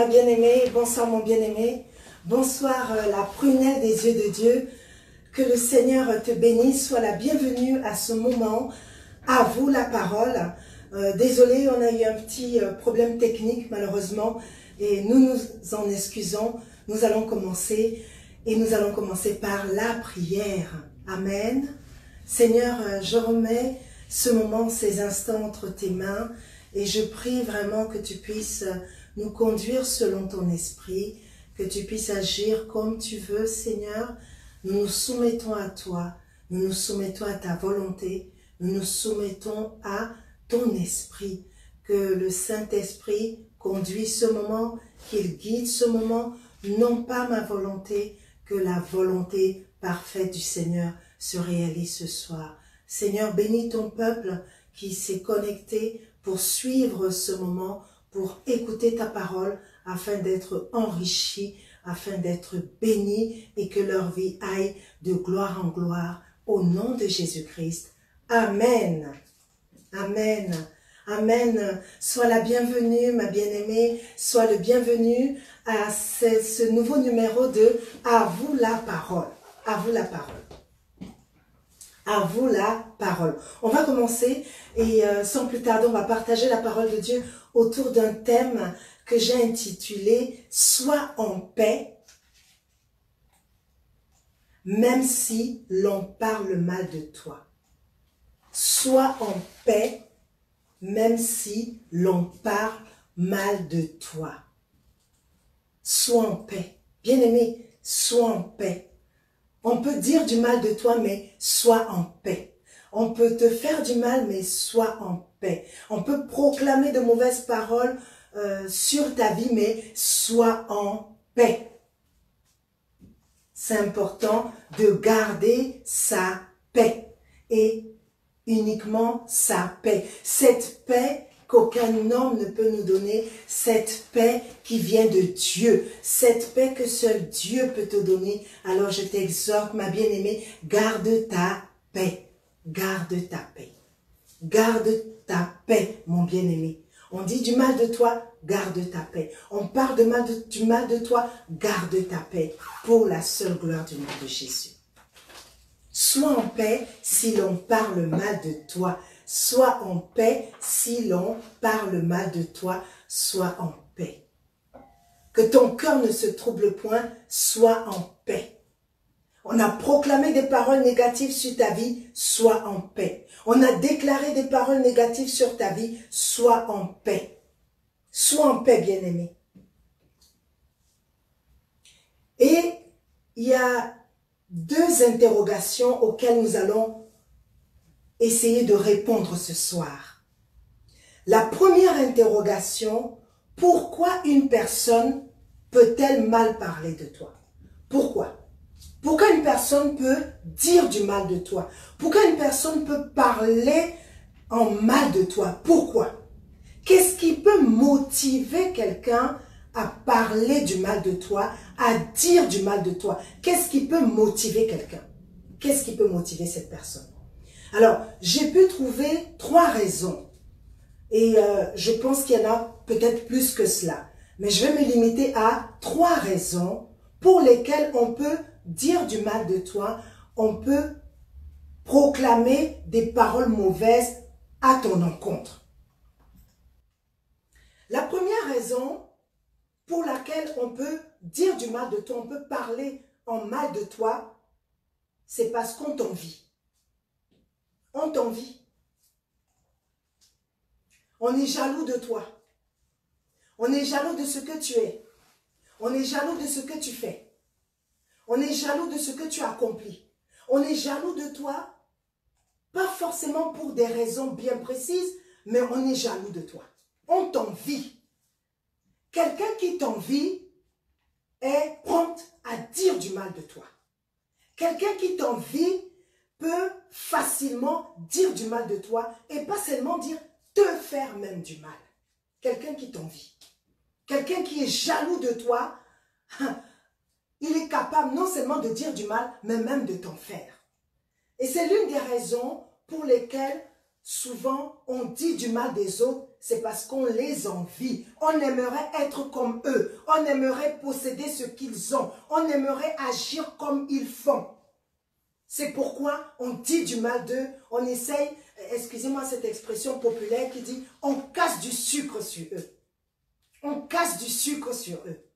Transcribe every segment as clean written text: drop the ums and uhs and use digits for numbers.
ma bien-aimée, bonsoir mon bien-aimé, bonsoir la prunelle des yeux de Dieu, que le Seigneur te bénisse, sois la bienvenue à ce moment, à vous la parole. Désolé, on a eu un petit problème technique malheureusement et nous nous en excusons, nous allons commencer et nous allons commencer par la prière. Amen. Seigneur, je remets ce moment, ces instants entre tes mains et je prie vraiment que tu puisses nous conduire selon ton esprit, que tu puisses agir comme tu veux, Seigneur. Nous nous soumettons à toi, nous nous soumettons à ta volonté, nous nous soumettons à ton esprit, que le Saint-Esprit conduise ce moment, qu'il guide ce moment, non pas ma volonté, que la volonté parfaite du Seigneur se réalise ce soir. Seigneur, bénis ton peuple qui s'est connecté pour suivre ce moment, pour écouter ta parole, afin d'être enrichi, afin d'être béni et que leur vie aille de gloire en gloire, au nom de Jésus-Christ. Amen. Amen. Amen. Sois la bienvenue, ma bien-aimée. Sois le bienvenu à ce nouveau numéro de « À vous la parole ». À vous la parole. À vous la parole. On va commencer et sans plus tarder, on va partager la parole de Dieu autour d'un thème que j'ai intitulé « Sois en paix, même si l'on parle mal de toi ». Sois en paix, même si l'on parle mal de toi. Sois en paix. Bien-aimé, sois en paix. On peut dire du mal de toi, mais sois en paix. On peut te faire du mal, mais sois en paix. On peut proclamer de mauvaises paroles sur ta vie, mais sois en paix. C'est important de garder sa paix et uniquement sa paix. Cette paix qu'aucun homme ne peut nous donner, cette paix qui vient de Dieu, cette paix que seul Dieu peut te donner. Alors je t'exhorte, ma bien-aimée, garde ta paix, garde ta paix, garde ta paix, mon bien-aimé. On dit du mal de toi, garde ta paix. On parle du mal de toi, garde ta paix, pour la seule gloire du nom de Jésus. Sois en paix si l'on parle mal de toi. Sois en paix si l'on parle mal de toi. Sois en paix. Que ton cœur ne se trouble point. Sois en paix. On a proclamé des paroles négatives sur ta vie. Sois en paix. On a déclaré des paroles négatives sur ta vie. Sois en paix. Sois en paix, bien-aimé. Et il y a deux interrogations auxquelles nous allons essayer de répondre ce soir. La première interrogation, pourquoi une personne peut-elle mal parler de toi? Pourquoi? Pourquoi une personne peut dire du mal de toi? Pourquoi une personne peut parler en mal de toi? Pourquoi? Qu'est-ce qui peut motiver quelqu'un à parler du mal de toi, à dire du mal de toi? Qu'est-ce qui peut motiver quelqu'un? Qu'est-ce qui peut motiver cette personne? Alors, j'ai pu trouver trois raisons. Et je pense qu'il y en a peut-être plus que cela. Mais je vais me limiter à trois raisons pour lesquelles on peut dire du mal de toi, on peut proclamer des paroles mauvaises à ton encontre. La première raison pour laquelle on peut dire du mal de toi, on peut parler en mal de toi, c'est parce qu'on t'envie. On t'envie. On est jaloux de toi. On est jaloux de ce que tu es. On est jaloux de ce que tu fais. On est jaloux de ce que tu accomplis. On est jaloux de toi, pas forcément pour des raisons bien précises, mais on est jaloux de toi. On t'envie. Quelqu'un qui t'envie est prompt à dire du mal de toi. Quelqu'un qui t'envie peut facilement dire du mal de toi et pas seulement dire te faire même du mal. Quelqu'un qui t'envie. Quelqu'un qui est jaloux de toi, il est capable non seulement de dire du mal, mais même de t'en faire. Et c'est l'une des raisons pour lesquelles souvent on dit du mal des autres c'est parce qu'on les envie. On aimerait être comme eux. On aimerait posséder ce qu'ils ont. On aimerait agir comme ils font. C'est pourquoi on dit du mal d'eux. On essaye, excusez-moi cette expression populaire qui dit, on casse du sucre sur eux. On casse du sucre sur eux.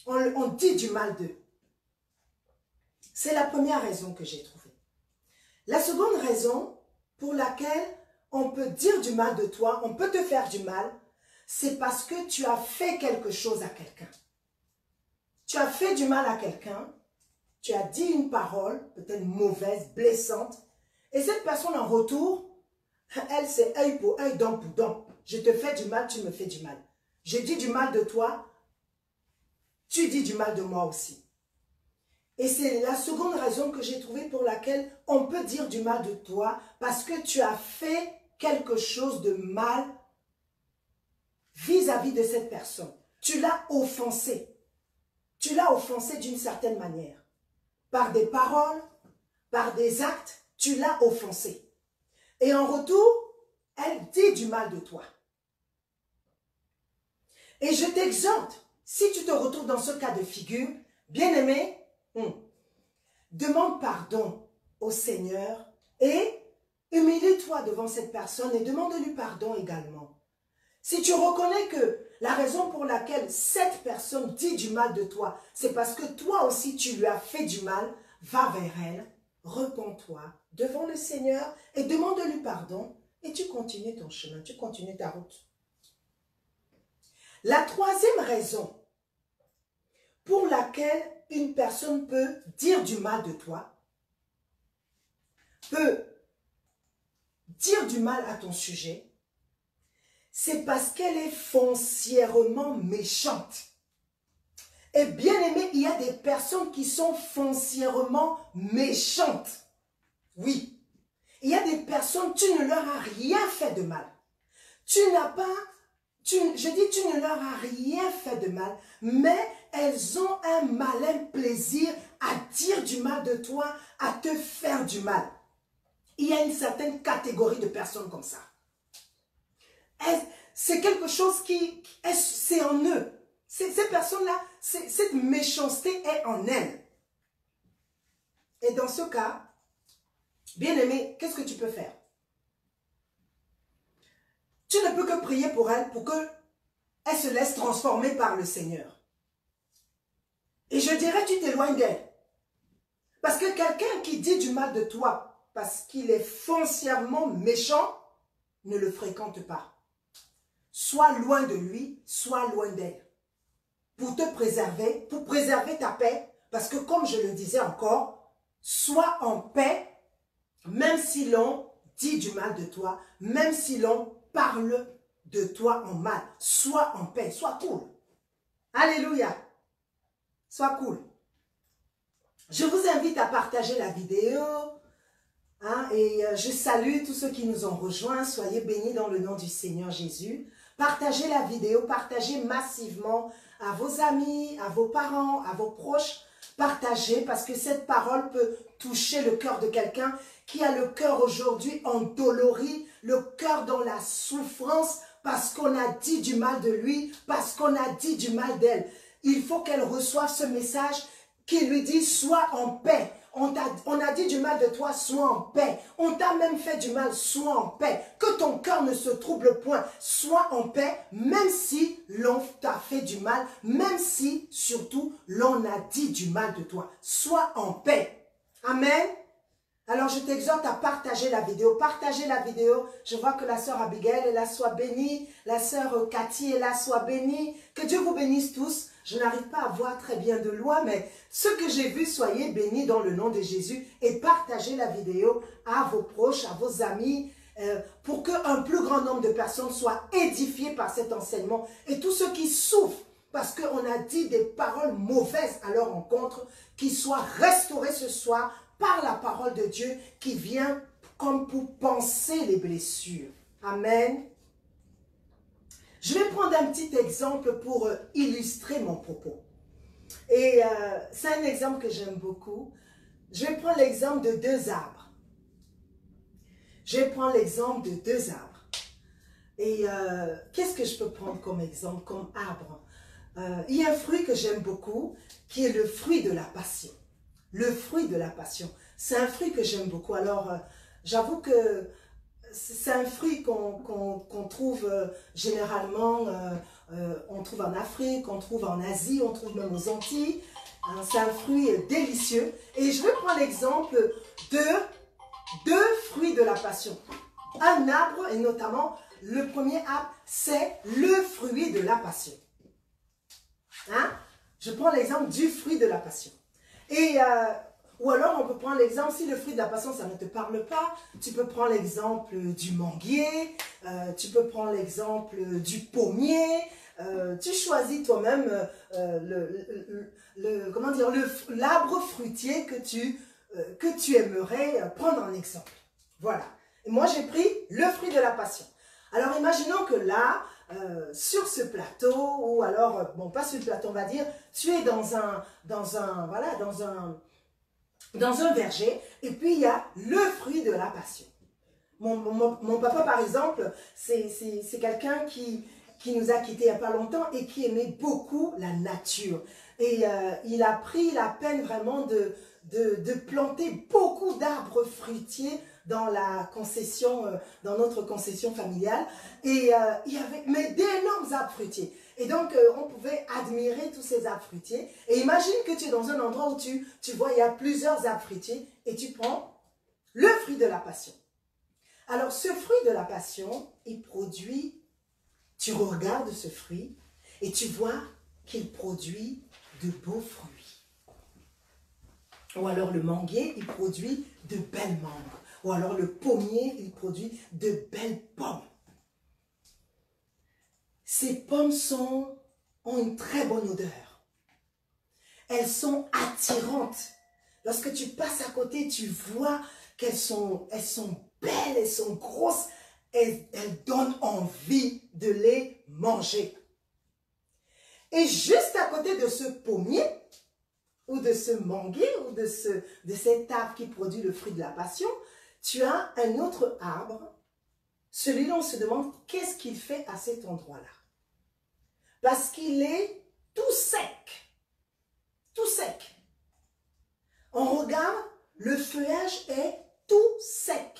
On dit du mal d'eux. C'est la première raison que j'ai trouvée. La seconde raison pour laquelle on peut dire du mal de toi, on peut te faire du mal, c'est parce que tu as fait quelque chose à quelqu'un. Tu as fait du mal à quelqu'un, tu as dit une parole, peut-être mauvaise, blessante, et cette personne en retour, elle c'est œil pour œil, dent pour dent. Je te fais du mal, tu me fais du mal. Je dis du mal de toi, tu dis du mal de moi aussi. Et c'est la seconde raison que j'ai trouvée pour laquelle on peut dire du mal de toi, parce que tu as fait quelque chose de mal vis-à-vis de cette personne. Tu l'as offensé. Tu l'as offensé d'une certaine manière. Par des paroles, par des actes, tu l'as offensé. Et en retour, elle dit du mal de toi. Et je t'exhorte, si tu te retrouves dans ce cas de figure, bien-aimé, demande pardon au Seigneur et humilie-toi devant cette personne et demande-lui pardon également. Si tu reconnais que la raison pour laquelle cette personne dit du mal de toi, c'est parce que toi aussi tu lui as fait du mal, va vers elle, repens-toi devant le Seigneur et demande-lui pardon et tu continues ton chemin, tu continues ta route. La troisième raison pour laquelle une personne peut dire du mal de toi, peut dire du mal à ton sujet, c'est parce qu'elle est foncièrement méchante. Et bien aimé, il y a des personnes qui sont foncièrement méchantes. Oui. Il y a des personnes, tu ne leur as rien fait de mal. Tu ne leur as rien fait de mal, mais elles ont un malin plaisir à dire du mal de toi, à te faire du mal. Il y a une certaine catégorie de personnes comme ça. C'est quelque chose qui, c'est en eux. Ces personnes-là, cette méchanceté est en elles. Et dans ce cas, bien aimé, qu'est-ce que tu peux faire? Tu ne peux que prier pour elle, pour qu'elle se laisse transformer par le Seigneur. Et je dirais, tu t'éloignes d'elle. Parce que quelqu'un qui dit du mal de toi, parce qu'il est foncièrement méchant, ne le fréquente pas. Sois loin de lui, sois loin d'elle. Pour te préserver, pour préserver ta paix, parce que comme je le disais encore, sois en paix, même si l'on dit du mal de toi, même si l'on parle de toi en mal. Sois en paix, sois cool. Alléluia. Sois cool. Je vous invite à partager la vidéo. Et je salue tous ceux qui nous ont rejoints. Soyez bénis dans le nom du Seigneur Jésus. Partagez la vidéo, partagez massivement à vos amis, à vos parents, à vos proches. Partagez parce que cette parole peut toucher le cœur de quelqu'un qui a le cœur aujourd'hui endolori, le cœur dans la souffrance parce qu'on a dit du mal de lui, parce qu'on a dit du mal d'elle. Il faut qu'elle reçoive ce message qui lui dit « Sois en paix ». On a dit du mal de toi, sois en paix. On t'a même fait du mal, sois en paix. Que ton cœur ne se trouble point. Sois en paix, même si l'on t'a fait du mal, même si, surtout, l'on a dit du mal de toi. Sois en paix. Amen. Alors, je t'exhorte à partager la vidéo. Partagez la vidéo. Je vois que la sœur Abigail est là, soit bénie. La sœur Cathy est là, soit bénie. Que Dieu vous bénisse tous. Je n'arrive pas à voir très bien de loin, mais ce que j'ai vu, soyez bénis dans le nom de Jésus et partagez la vidéo à vos proches, à vos amis, pour qu'un plus grand nombre de personnes soient édifiées par cet enseignement. Et tous ceux qui souffrent, parce qu'on a dit des paroles mauvaises à leur encontre, qu'ils soient restaurés ce soir par la parole de Dieu qui vient comme pour panser les blessures. Amen. Je vais prendre un petit exemple pour illustrer mon propos. Et c'est un exemple que j'aime beaucoup. Je vais prendre l'exemple de deux arbres. Je vais prendre l'exemple de deux arbres. Et qu'est-ce que je peux prendre comme exemple, comme arbre? Il y a un fruit que j'aime beaucoup, qui est le fruit de la passion. Le fruit de la passion. C'est un fruit que j'aime beaucoup. Alors, j'avoue que c'est un fruit qu'on trouve généralement, on trouve en Afrique, on trouve en Asie, on trouve même aux Antilles. C'est un fruit délicieux. Et je vais prendre l'exemple de deux fruits de la passion. Un arbre, et notamment le premier arbre, c'est le fruit de la passion. Hein? Je prends l'exemple du fruit de la passion. Et, ou alors on peut prendre l'exemple, si le fruit de la passion, ça ne te parle pas, tu peux prendre l'exemple du manguier, tu peux prendre l'exemple du pommier, tu choisis toi-même l'arbre fruitier que tu aimerais prendre en exemple. Voilà. Et moi, j'ai pris le fruit de la passion. Alors, imaginons que là, sur ce plateau, ou alors, bon, pas sur le plateau, on va dire, tu es dans un verger, et puis il y a le fruit de la passion. Mon papa, par exemple, c'est quelqu'un qui nous a quittés il n'y a pas longtemps et qui aimait beaucoup la nature. Et il a pris la peine vraiment de planter beaucoup d'arbres fruitiers dans la concession, dans notre concession familiale. Et il y avait d'énormes arbres fruitiers. Et donc, on pouvait admirer tous ces arbres fruitiers. Et imagine que tu es dans un endroit où tu vois, il y a plusieurs arbres fruitiers et tu prends le fruit de la passion. Alors, ce fruit de la passion, il produit, tu regardes ce fruit et tu vois qu'il produit de beaux fruits. Ou alors le manguier, il produit de belles mangues. Ou alors le pommier, il produit de belles pommes. Ces pommes ont une très bonne odeur. Elles sont attirantes. Lorsque tu passes à côté, tu vois qu'elles sont belles, elles sont grosses. Elles donnent envie de les manger. Et juste à côté de ce pommier, ou de ce manguier, ou de cet arbre qui produit le fruit de la passion, tu as un autre arbre. Celui-là, on se demande qu'est-ce qu'il fait à cet endroit-là. Parce qu'il est tout sec. Tout sec. On regarde, le feuillage est tout sec.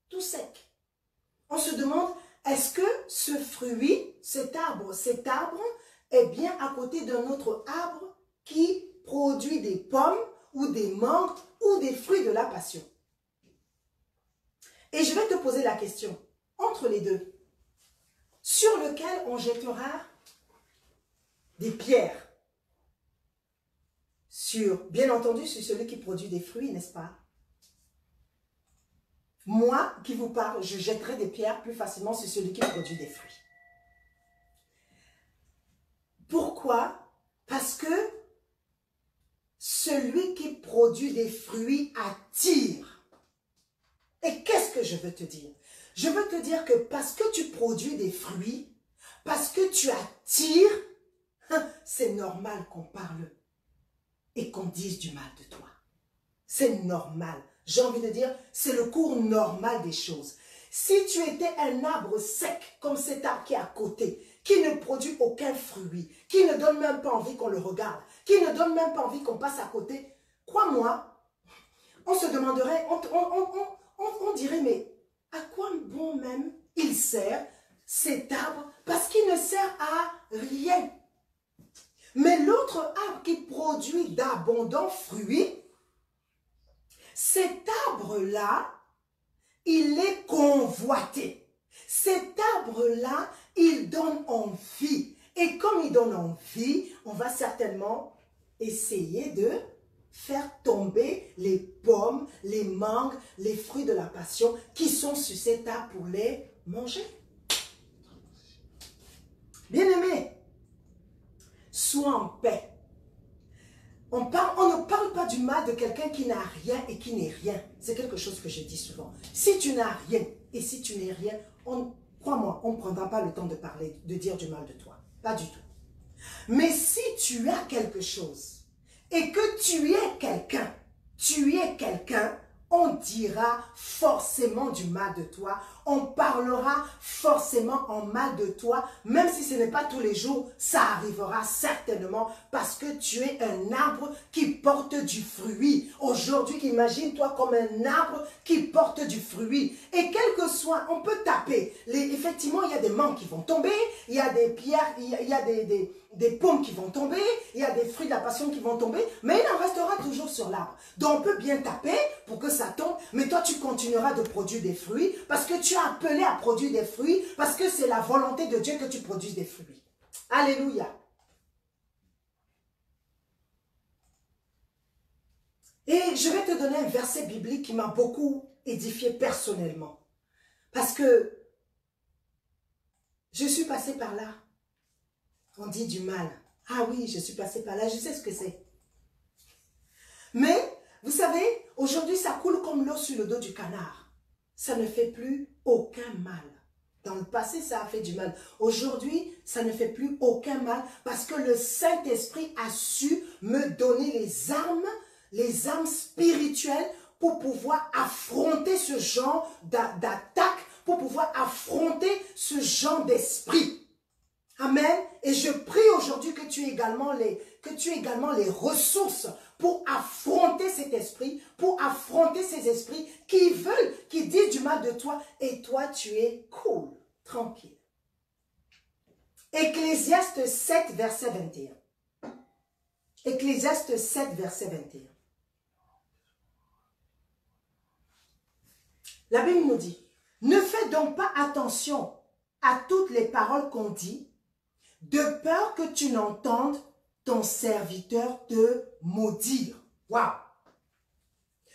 Tout sec. On se demande, est-ce que ce fruit, cet arbre est bien à côté d'un autre arbre qui produit des pommes ou des mangues ou des fruits de la passion? Et je vais te poser la question, entre les deux, sur lequel on jettera des pierres? Bien entendu, sur celui qui produit des fruits, n'est-ce pas? Moi qui vous parle, je jetterai des pierres plus facilement sur celui qui produit des fruits. Pourquoi? Parce que celui qui produit des fruits attire. Et qu'est-ce que je veux te dire? Je veux te dire que parce que tu produis des fruits, parce que tu attires, c'est normal qu'on parle et qu'on dise du mal de toi. C'est normal. J'ai envie de dire, c'est le cours normal des choses. Si tu étais un arbre sec, comme cet arbre qui est à côté, qui ne produit aucun fruit, qui ne donne même pas envie qu'on le regarde, qui ne donne même pas envie qu'on passe à côté, crois-moi, on se demanderait, on dirait, mais à quoi bon même il sert cet arbre? Parce qu'il ne sert à rien. Mais l'autre arbre qui produit d'abondants fruits, cet arbre-là, il est convoité. Cet arbre-là, il donne envie. Et comme il donne envie, on va certainement essayer de faire tomber les pommes, les mangues, les fruits de la passion qui sont sur cet arbre pour les manger. Bien-aimé, sois en paix. On ne parle pas du mal de quelqu'un qui n'a rien et qui n'est rien. C'est quelque chose que je dis souvent. Si tu n'as rien et si tu n'es rien, crois-moi, on ne prendra pas le temps de parler, de dire du mal de toi. Pas du tout. Mais si tu as quelque chose et que tu es quelqu'un, on dira forcément du mal de toi. on parlera forcément en mal de toi, même si ce n'est pas tous les jours, ça arrivera certainement parce que tu es un arbre qui porte du fruit. Aujourd'hui, imagine-toi comme un arbre qui porte du fruit. Et quel que soit, on peut taper. Effectivement, il y a des mangues qui vont tomber, il y a des pierres, il y a des pommes qui vont tomber, il y a des fruits de la passion qui vont tomber, mais il en restera toujours sur l'arbre. Donc on peut bien taper pour que ça tombe, mais toi tu continueras de produire des fruits parce que tu as appelé à produire des fruits, parce que c'est la volonté de Dieu que tu produises des fruits. Alléluia. Et je vais te donner un verset biblique qui m'a beaucoup édifié personnellement. Parce que je suis passée par là. On dit du mal. Ah oui, je suis passée par là, je sais ce que c'est. Mais, vous savez, aujourd'hui, ça coule comme l'eau sur le dos du canard. Ça ne fait plus aucun mal. Dans le passé, ça a fait du mal. Aujourd'hui, ça ne fait plus aucun mal parce que le Saint-Esprit a su me donner les armes spirituelles pour pouvoir affronter ce genre d'attaque, pour pouvoir affronter ce genre d'esprit. Amen. Et je prie aujourd'hui que tu aies également les ressources pour affronter cet esprit, pour affronter ces esprits qui veulent, qui disent du mal de toi et toi tu es cool, tranquille. Ecclésiaste 7, verset 21. Ecclésiaste 7, verset 21. La Bible nous dit, ne fais donc pas attention à toutes les paroles qu'on dit, de peur que tu n'entendes ton serviteur te maudire. Waouh!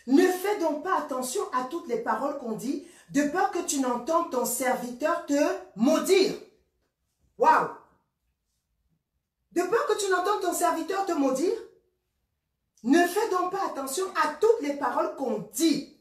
Ne fais donc pas attention à toutes les paroles qu'on dit, de peur que tu n'entendes ton serviteur te maudire. Waouh! De peur que tu n'entendes ton serviteur te maudire, ne fais donc pas attention à toutes les paroles qu'on dit.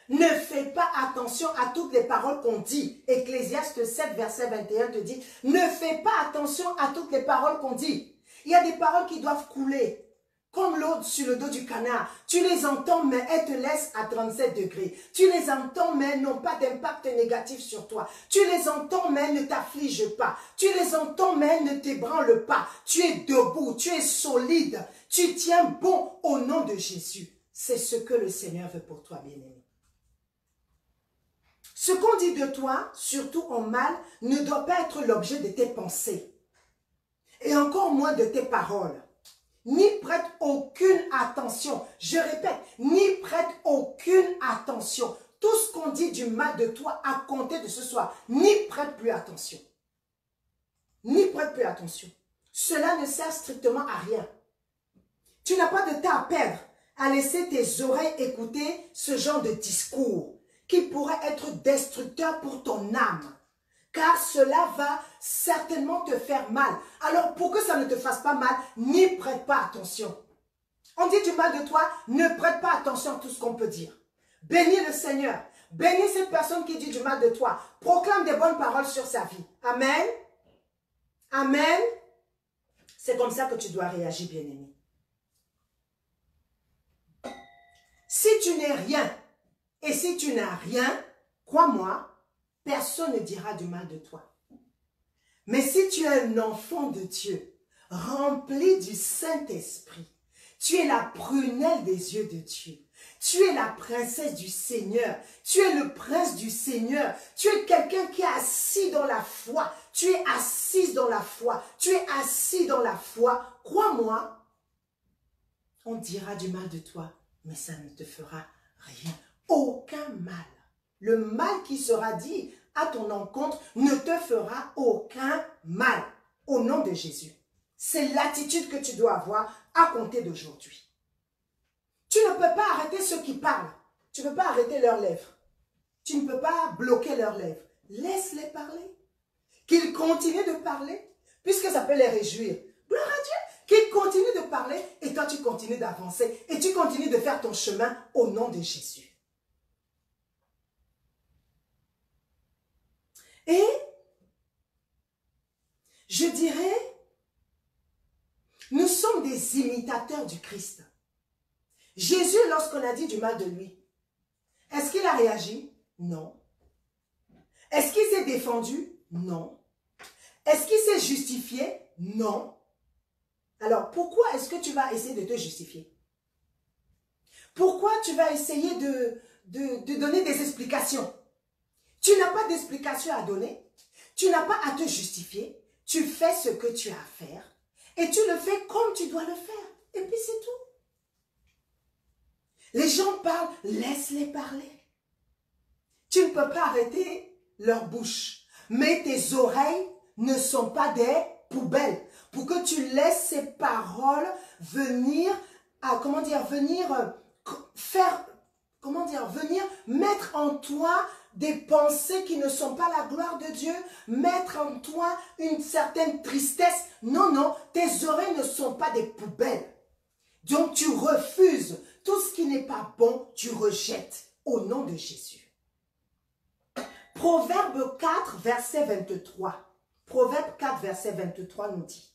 Ne fais pas attention à toutes les paroles qu'on dit. Ecclésiaste 7, verset 21 te dit, ne fais pas attention à toutes les paroles qu'on dit. Il y a des paroles qui doivent couler, comme l'eau sur le dos du canard. Tu les entends, mais elles te laissent à 37 degrés. Tu les entends, mais elles n'ont pas d'impact négatif sur toi. Tu les entends, mais elles ne t'affligent pas. Tu les entends, mais elles ne t'ébranlent pas. Tu es debout, tu es solide. Tu tiens bon au nom de Jésus. C'est ce que le Seigneur veut pour toi, bien-aimé. Ce qu'on dit de toi, surtout en mal, ne doit pas être l'objet de tes pensées. Et encore moins de tes paroles. N'y prête aucune attention. Je répète, n'y prête aucune attention. Tout ce qu'on dit du mal de toi à compter de ce soir, n'y prête plus attention. N'y prête plus attention. Cela ne sert strictement à rien. Tu n'as pas de temps à perdre à laisser tes oreilles écouter ce genre de discours qui pourrait être destructeur pour ton âme. Car cela va certainement te faire mal. Alors, pour que ça ne te fasse pas mal, n'y prête pas attention. On dit du mal de toi, ne prête pas attention à tout ce qu'on peut dire. Bénis le Seigneur. Bénis cette personne qui dit du mal de toi. Proclame des bonnes paroles sur sa vie. Amen. Amen. C'est comme ça que tu dois réagir, bien-aimé. Si tu n'es rien, et si tu n'as rien, crois-moi, personne ne dira du mal de toi. Mais si tu es un enfant de Dieu, rempli du Saint-Esprit, tu es la prunelle des yeux de Dieu. Tu es la princesse du Seigneur. Tu es le prince du Seigneur. Tu es quelqu'un qui est assis dans la foi. Tu es assise dans la foi. Tu es assis dans la foi. Crois-moi, on dira du mal de toi, mais ça ne te fera rien. Aucun mal. Le mal qui sera dit à ton encontre ne te fera aucun mal. Au nom de Jésus. C'est l'attitude que tu dois avoir à compter d'aujourd'hui. Tu ne peux pas arrêter ceux qui parlent. Tu ne peux pas arrêter leurs lèvres. Tu ne peux pas bloquer leurs lèvres. Laisse-les parler. Qu'ils continuent de parler, puisque ça peut les réjouir. Gloire à Dieu. Qu'ils continuent de parler et toi tu continues d'avancer. Et tu continues de faire ton chemin au nom de Jésus. Et je dirais, nous sommes des imitateurs du Christ. Jésus, lorsqu'on a dit du mal de lui, est-ce qu'il a réagi? Non. Est-ce qu'il s'est défendu? Non. Est-ce qu'il s'est justifié? Non. Alors, pourquoi est-ce que tu vas essayer de te justifier? Pourquoi tu vas essayer de donner des explications? Tu n'as pas d'explication à donner. Tu n'as pas à te justifier. Tu fais ce que tu as à faire. Et tu le fais comme tu dois le faire. Et puis c'est tout. Les gens parlent, laisse-les parler. Tu ne peux pas arrêter leur bouche. Mais tes oreilles ne sont pas des poubelles. Pour que tu laisses ces paroles venir venir mettre en toi des pensées qui ne sont pas la gloire de Dieu, mettre en toi une certaine tristesse. Non, non, tes oreilles ne sont pas des poubelles. Donc tu refuses tout ce qui n'est pas bon, tu rejettes au nom de Jésus. Proverbe 4, verset 23. Proverbe 4, verset 23 nous dit: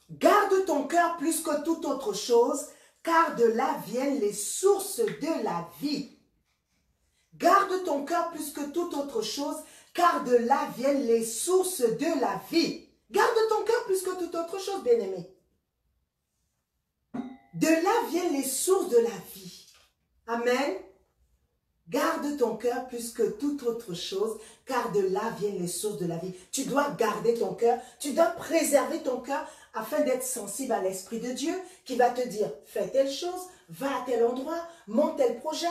garde ton cœur plus que toute autre chose, car de là viennent les sources de la vie. Garde ton cœur plus que toute autre chose, car de là viennent les sources de la vie. Garde ton cœur plus que toute autre chose, bien-aimé. De là viennent les sources de la vie. Amen. Garde ton cœur plus que toute autre chose, car de là viennent les sources de la vie. Tu dois garder ton cœur, tu dois préserver ton cœur afin d'être sensible à l'Esprit de Dieu qui va te dire, fais telle chose, va à tel endroit, monte tel projet.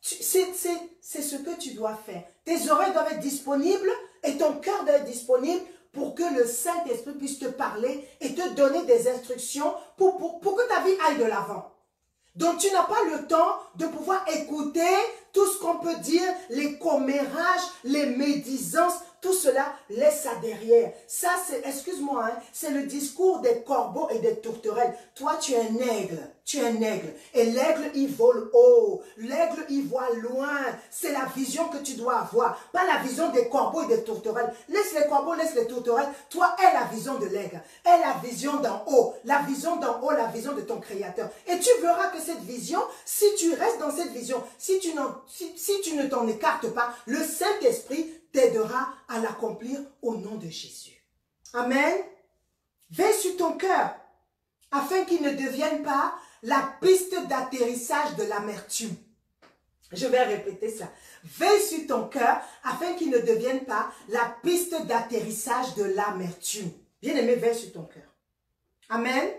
C'est ce que tu dois faire. Tes oreilles doivent être disponibles et ton cœur doit être disponible pour que le Saint-Esprit puisse te parler et te donner des instructions pour que ta vie aille de l'avant. Donc, tu n'as pas le temps de pouvoir écouter tout ce qu'on peut dire, les commérages, les médisances, tout cela, laisse ça derrière. Ça, c'est, excuse-moi, hein, c'est le discours des corbeaux et des tourterelles. Toi, tu es un aigle. Tu es un aigle. Et l'aigle, il vole haut. L'aigle, il voit loin. C'est la vision que tu dois avoir. Pas la vision des corbeaux et des tourterelles. Laisse les corbeaux, laisse les tourterelles. Toi, aie la vision de l'aigle. Aie la vision d'en haut. La vision d'en haut, la vision de ton Créateur. Et tu verras que cette vision, si tu restes dans cette vision, si tu ne t'en écartes pas, le Saint-Esprit t'aidera à l'accomplir au nom de Jésus. Amen. Veille sur ton cœur, afin qu'il ne devienne pas la piste d'atterrissage de l'amertume. Je vais répéter ça. Veille sur ton cœur, afin qu'il ne devienne pas la piste d'atterrissage de l'amertume. Bien-aimé, veille sur ton cœur. Amen.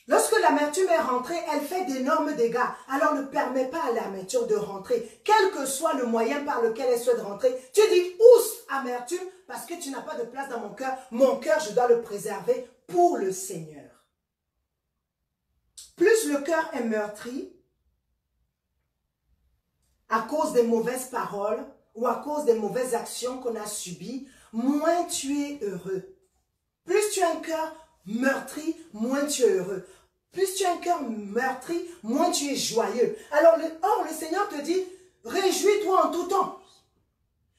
Lorsque l'amertume est rentrée, elle fait d'énormes dégâts. Alors ne permets pas à l'amertume de rentrer. Quel que soit le moyen par lequel elle souhaite rentrer, tu dis, ouf, amertume, parce que tu n'as pas de place dans mon cœur. Mon cœur, je dois le préserver pour le Seigneur. Plus le cœur est meurtri, à cause des mauvaises paroles ou à cause des mauvaises actions qu'on a subies, moins tu es heureux. Plus tu as un cœur meurtri, moins tu es heureux. Plus tu as un cœur meurtri, moins tu es joyeux. Alors, le Seigneur te dit, réjouis-toi en tout temps.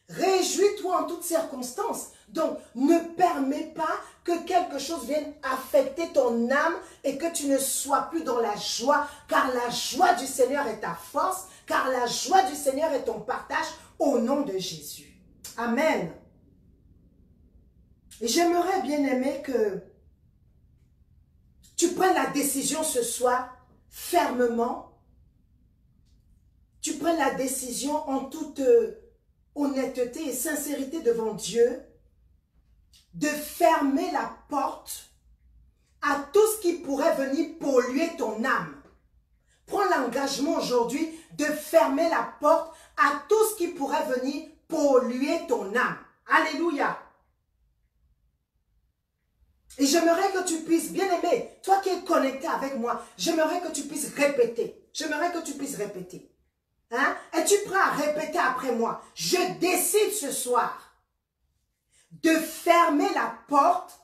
Réjouis-toi en toutes circonstances. Donc, ne permets pas que quelque chose vienne affecter ton âme et que tu ne sois plus dans la joie, car la joie du Seigneur est ta force, car la joie du Seigneur est ton partage au nom de Jésus. Amen. Et j'aimerais bien aimer que tu prennes la décision ce soir fermement. Tu prennes la décision en toute honnêteté et sincérité devant Dieu de fermer la porte à tout ce qui pourrait venir polluer ton âme. Prends l'engagement aujourd'hui de fermer la porte à tout ce qui pourrait venir polluer ton âme. Alléluia. Et j'aimerais que tu puisses, bien aimé, toi qui es connecté avec moi, j'aimerais que tu puisses répéter. J'aimerais que tu puisses répéter. Hein? Es-tu prêt à répéter après moi? Je décide ce soir de fermer la porte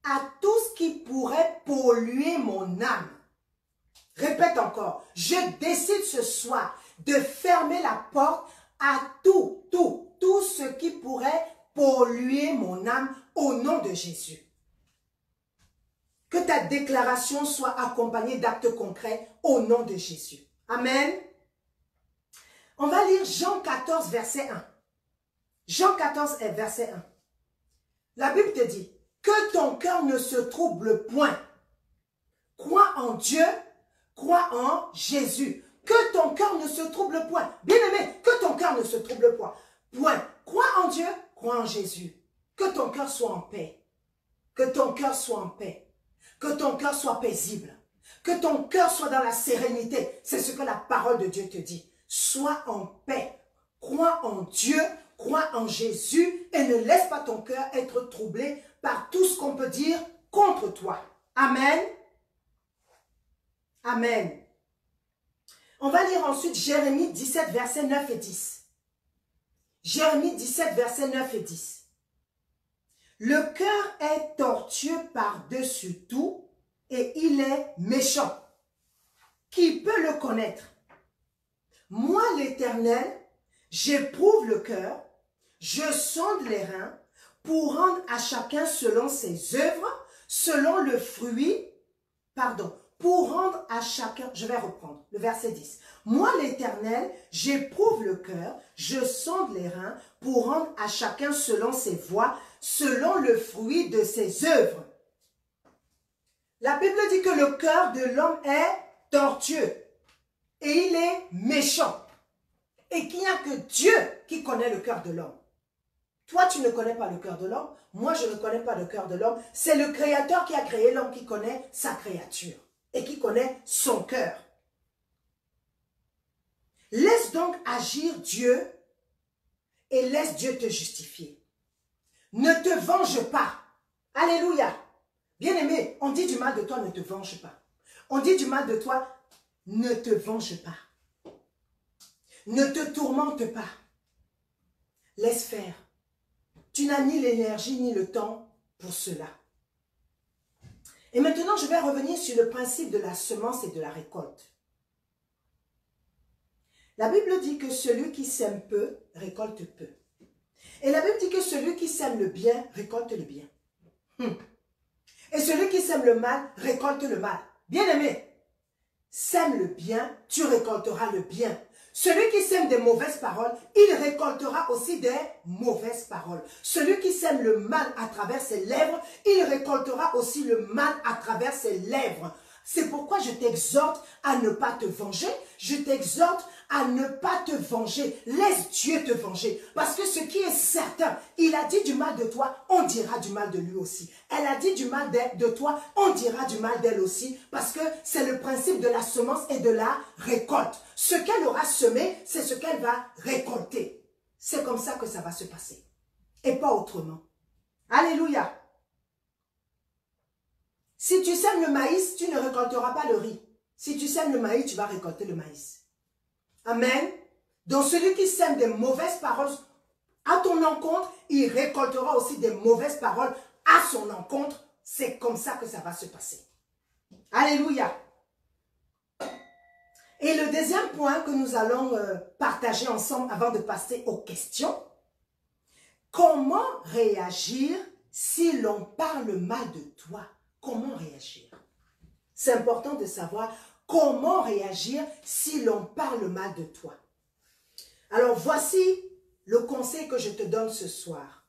à tout ce qui pourrait polluer mon âme. Répète encore. Je décide ce soir de fermer la porte à tout ce qui pourrait polluer mon âme au nom de Jésus. Que ta déclaration soit accompagnée d'actes concrets au nom de Jésus. Amen. On va lire Jean 14, verset 1. Jean 14, verset 1. La Bible te dit, que ton cœur ne se trouble point. Crois en Dieu, crois en Jésus. Que ton cœur ne se trouble point. Bien-aimé, que ton cœur ne se trouble point. Point. Crois en Dieu, crois en Jésus. Que ton cœur soit en paix. Que ton cœur soit en paix. Que ton cœur soit paisible. Que ton cœur soit dans la sérénité. C'est ce que la parole de Dieu te dit. Sois en paix. Crois en Dieu, crois en Jésus et ne laisse pas ton cœur être troublé par tout ce qu'on peut dire contre toi. Amen. Amen. On va lire ensuite Jérémie 17, versets 9 et 10. Jérémie 17, versets 9 et 10. Le cœur est tortueux par-dessus tout et il est méchant. Qui peut le connaître? Moi, l'Éternel, j'éprouve le cœur, je sonde les reins pour rendre à chacun selon ses œuvres, selon le fruit, pour rendre à chacun, je vais reprendre le verset 10. Moi, l'Éternel, j'éprouve le cœur, je sonde les reins pour rendre à chacun selon ses voies, selon le fruit de ses œuvres. La Bible dit que le cœur de l'homme est tortueux et il est méchant. Et qu'il n'y a que Dieu qui connaît le cœur de l'homme. Toi, tu ne connais pas le cœur de l'homme. Moi, je ne connais pas le cœur de l'homme. C'est le Créateur qui a créé l'homme qui connaît sa créature et qui connaît son cœur. Laisse donc agir Dieu et laisse Dieu te justifier. Ne te venge pas. Alléluia. Bien-aimé, on dit du mal de toi, ne te venge pas. On dit du mal de toi, ne te venge pas. Ne te tourmente pas. Laisse faire. Tu n'as ni l'énergie ni le temps pour cela. Et maintenant, je vais revenir sur le principe de la semence et de la récolte. La Bible dit que celui qui sème peu, récolte peu. Et la Bible dit que celui qui sème le bien, récolte le bien. Et celui qui sème le mal, récolte le mal. Bien-aimé, sème le bien, tu récolteras le bien. Celui qui sème des mauvaises paroles, il récoltera aussi des mauvaises paroles. Celui qui sème le mal à travers ses lèvres, il récoltera aussi le mal à travers ses lèvres. C'est pourquoi je t'exhorte à ne pas te venger. Je t'exhorte à ne pas te venger. Laisse Dieu te venger. Parce que ce qui est certain, il a dit du mal de toi, on dira du mal de lui aussi. Elle a dit du mal de toi, on dira du mal d'elle aussi. Parce que c'est le principe de la semence et de la récolte. Ce qu'elle aura semé, c'est ce qu'elle va récolter. C'est comme ça que ça va se passer. Et pas autrement. Alléluia. Si tu sèmes le maïs, tu ne récolteras pas le riz. Si tu sèmes le maïs, tu vas récolter le maïs. Amen. Donc celui qui sème des mauvaises paroles à ton encontre, il récoltera aussi des mauvaises paroles à son encontre. C'est comme ça que ça va se passer. Alléluia. Et le deuxième point que nous allons partager ensemble avant de passer aux questions. Comment réagir si l'on parle mal de toi? Comment réagir? C'est important de savoir comment réagir si l'on parle mal de toi. Alors voici le conseil que je te donne ce soir.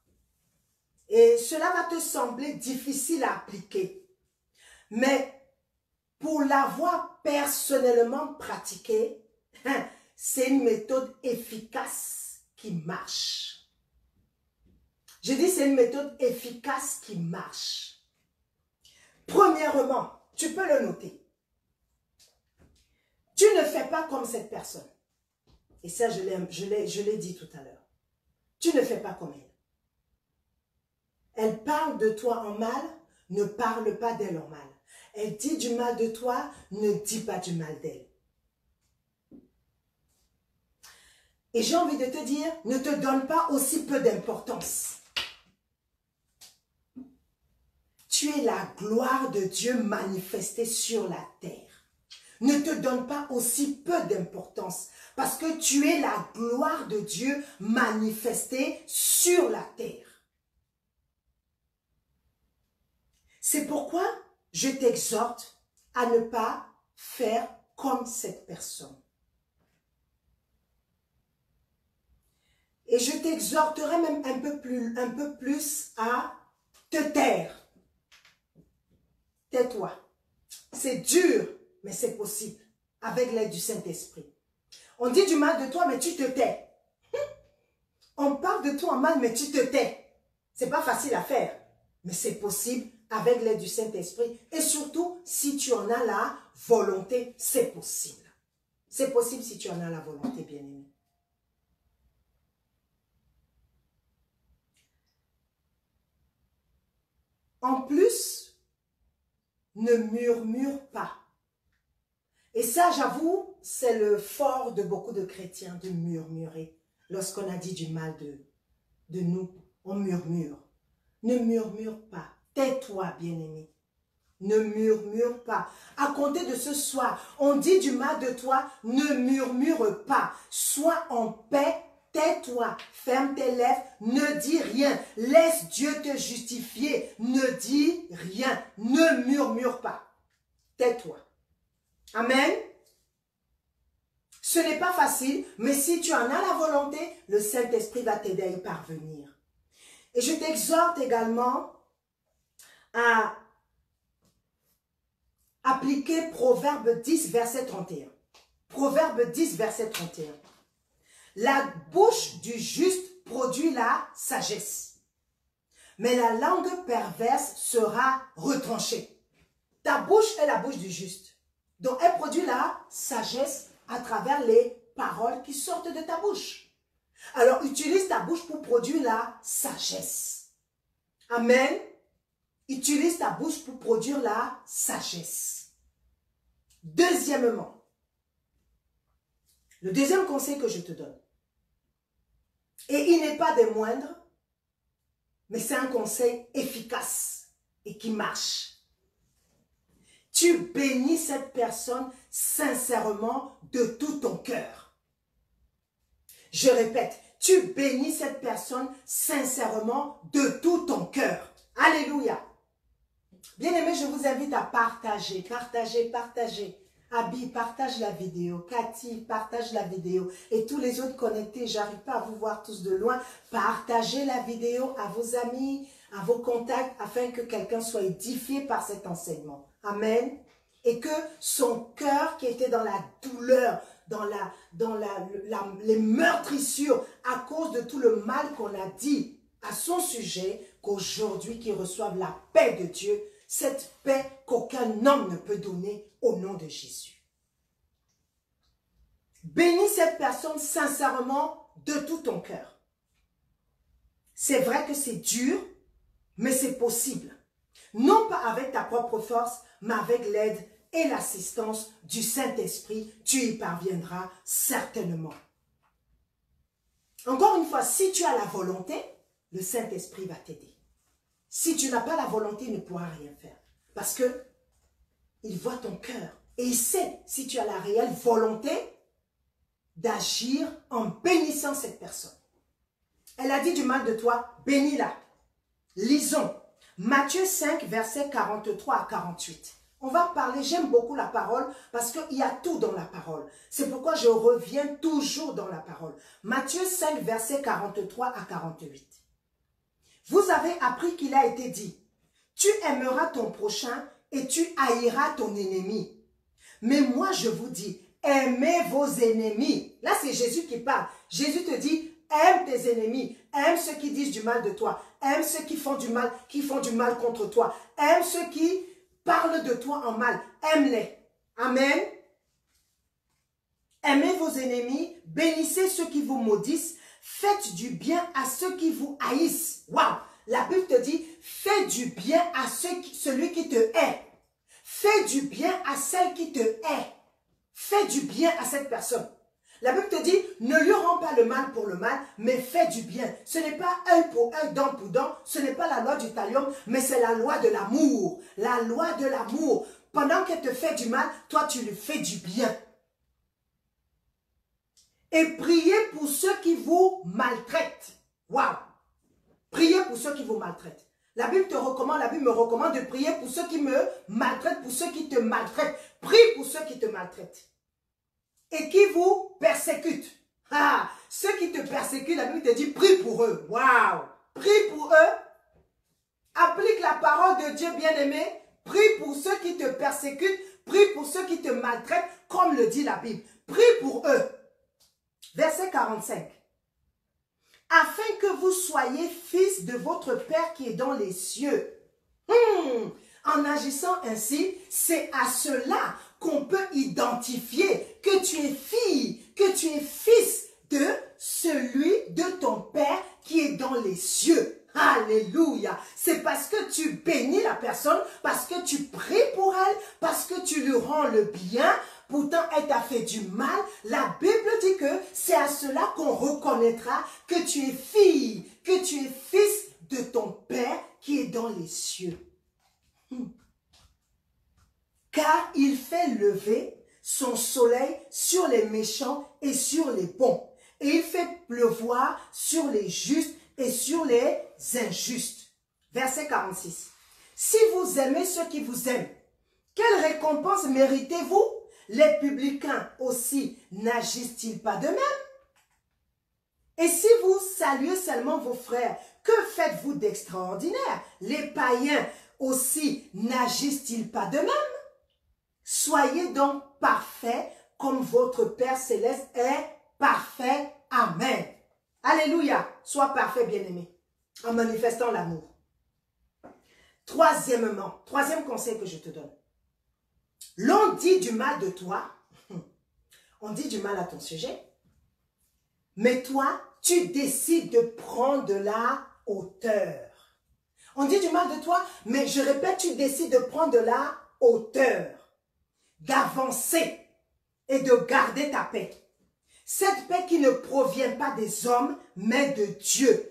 Et cela va te sembler difficile à appliquer. Mais pour l'avoir personnellement pratiqué, c'est une méthode efficace qui marche. Je dis c'est une méthode efficace qui marche. Premièrement, tu peux le noter. Tu ne fais pas comme cette personne. Et ça, je l'ai dit tout à l'heure. Tu ne fais pas comme elle. Elle parle de toi en mal, ne parle pas d'elle en mal. Elle dit du mal de toi, ne dis pas du mal d'elle. Et j'ai envie de te dire, ne te donne pas aussi peu d'importance. Tu es la gloire de Dieu manifestée sur la terre. Ne te donne pas aussi peu d'importance parce que tu es la gloire de Dieu manifestée sur la terre. C'est pourquoi je t'exhorte à ne pas faire comme cette personne. Et je t'exhorterai même un peu plus à te taire. Tais-toi. C'est dur, mais c'est possible, avec l'aide du Saint-Esprit. On dit du mal de toi, mais tu te tais. On parle de toi en mal, mais tu te tais. C'est pas facile à faire, mais c'est possible avec l'aide du Saint-Esprit. Et surtout, si tu en as la volonté, c'est possible. C'est possible si tu en as la volonté, bien-aimé. En plus, ne murmure pas. Et ça, j'avoue, c'est le fort de beaucoup de chrétiens, de murmurer. Lorsqu'on a dit du mal de nous, on murmure. Ne murmure pas. Tais-toi, bien-aimé. Ne murmure pas. À compter de ce soir, on dit du mal de toi, ne murmure pas. Sois en paix, tais-toi, ferme tes lèvres, ne dis rien. Laisse Dieu te justifier. Ne dis rien. Ne murmure pas. Tais-toi. Amen. Ce n'est pas facile, mais si tu en as la volonté, le Saint-Esprit va t'aider à y parvenir. Et je t'exhorte également à appliquer Proverbe 10, verset 31. Proverbe 10, verset 31. La bouche du juste produit la sagesse, mais la langue perverse sera retranchée. Ta bouche est la bouche du juste. Donc, elle produit la sagesse à travers les paroles qui sortent de ta bouche. Alors, utilise ta bouche pour produire la sagesse. Amen. Utilise ta bouche pour produire la sagesse. Deuxièmement, le deuxième conseil que je te donne, et il n'est pas des moindres, mais c'est un conseil efficace et qui marche. Tu bénis cette personne sincèrement de tout ton cœur. Je répète, tu bénis cette personne sincèrement de tout ton cœur. Alléluia. Bien-aimés, je vous invite à partager, partager. Abi, partage la vidéo. Cathy, partage la vidéo. Et tous les autres connectés, j'arrive pas à vous voir tous de loin. Partagez la vidéo à vos amis, à vos contacts, afin que quelqu'un soit édifié par cet enseignement. Amen. Et que son cœur qui était dans la douleur, dans les meurtrissures, à cause de tout le mal qu'on a dit à son sujet, qu'aujourd'hui qu'il reçoive la paix de Dieu, cette paix qu'aucun homme ne peut donner au nom de Jésus. Bénis cette personne sincèrement de tout ton cœur. C'est vrai que c'est dur, mais c'est possible. Non pas avec ta propre force, mais avec l'aide et l'assistance du Saint-Esprit, tu y parviendras certainement. Encore une fois, si tu as la volonté, le Saint-Esprit va t'aider. Si tu n'as pas la volonté, il ne pourra rien faire. Parce que il voit ton cœur et il sait si tu as la réelle volonté d'agir en bénissant cette personne. Elle a dit du mal de toi, bénis-la. Lisons Matthieu 5, versets 43 à 48. On va parler, j'aime beaucoup la parole parce qu'il y a tout dans la parole. C'est pourquoi je reviens toujours dans la parole. Matthieu 5, versets 43 à 48. Vous avez appris qu'il a été dit, tu aimeras ton prochain et tu haïras ton ennemi. Mais moi je vous dis, aimez vos ennemis. Là c'est Jésus qui parle. Jésus te dit, aime tes ennemis, aime ceux qui disent du mal de toi, aime ceux qui font du mal contre toi, aime ceux qui parlent de toi en mal, aime-les. Amen. Aimez vos ennemis, bénissez ceux qui vous maudissent, faites du bien à ceux qui vous haïssent. Waouh! La Bible te dit, fais du bien à celui qui te hait. Fais du bien à celle qui te hait. Fais du bien à cette personne. La Bible te dit, ne lui rends pas le mal pour le mal, mais fais du bien. Ce n'est pas œil pour œil, dent pour dent. Ce n'est pas la loi du talion, mais c'est la loi de l'amour. La loi de l'amour. Pendant qu'elle te fait du mal, toi tu lui fais du bien. Et priez pour ceux qui vous maltraitent. Waouh! Priez pour ceux qui vous maltraitent. La Bible me recommande de prier pour ceux qui me maltraitent, pour ceux qui te maltraitent. Prie pour ceux qui te maltraitent. Et qui vous persécutent. Ah, ceux qui te persécutent, la Bible te dit, prie pour eux. Waouh! Prie pour eux. Applique la parole de Dieu, bien-aimé. Prie pour ceux qui te persécutent. Prie pour ceux qui te maltraitent, comme le dit la Bible. Prie pour eux. Verset 45. Afin que vous soyez fils de votre Père qui est dans les cieux. En agissant ainsi, c'est à cela qu'on peut identifier que tu es fille, que tu es fils de celui de ton Père qui est dans les cieux. Alléluia. C'est parce que tu bénis la personne, parce que tu pries pour elle, parce que tu lui rends le bien. Pourtant, elle t'a fait du mal. La Bible dit que c'est à cela qu'on reconnaîtra que tu es fille, que tu es fils de ton Père qui est dans les cieux. Car il fait lever son soleil sur les méchants et sur les bons. Et il fait pleuvoir sur les justes et sur les injustes. Verset 46. Si vous aimez ceux qui vous aiment, quelle récompense méritez-vous? Les publicains aussi n'agissent-ils pas de même? Et si vous saluez seulement vos frères, que faites-vous d'extraordinaire? Les païens aussi n'agissent-ils pas de même? Soyez donc parfaits comme votre Père Céleste est parfait. Amen. Alléluia. Sois parfait, bien-aimé, en manifestant l'amour. Troisièmement, troisième conseil que je te donne. L'on dit du mal de toi, on dit du mal à ton sujet, mais toi, tu décides de prendre de la hauteur. On dit du mal de toi, mais je répète, tu décides de prendre de la hauteur, d'avancer et de garder ta paix. Cette paix qui ne provient pas des hommes, mais de Dieu.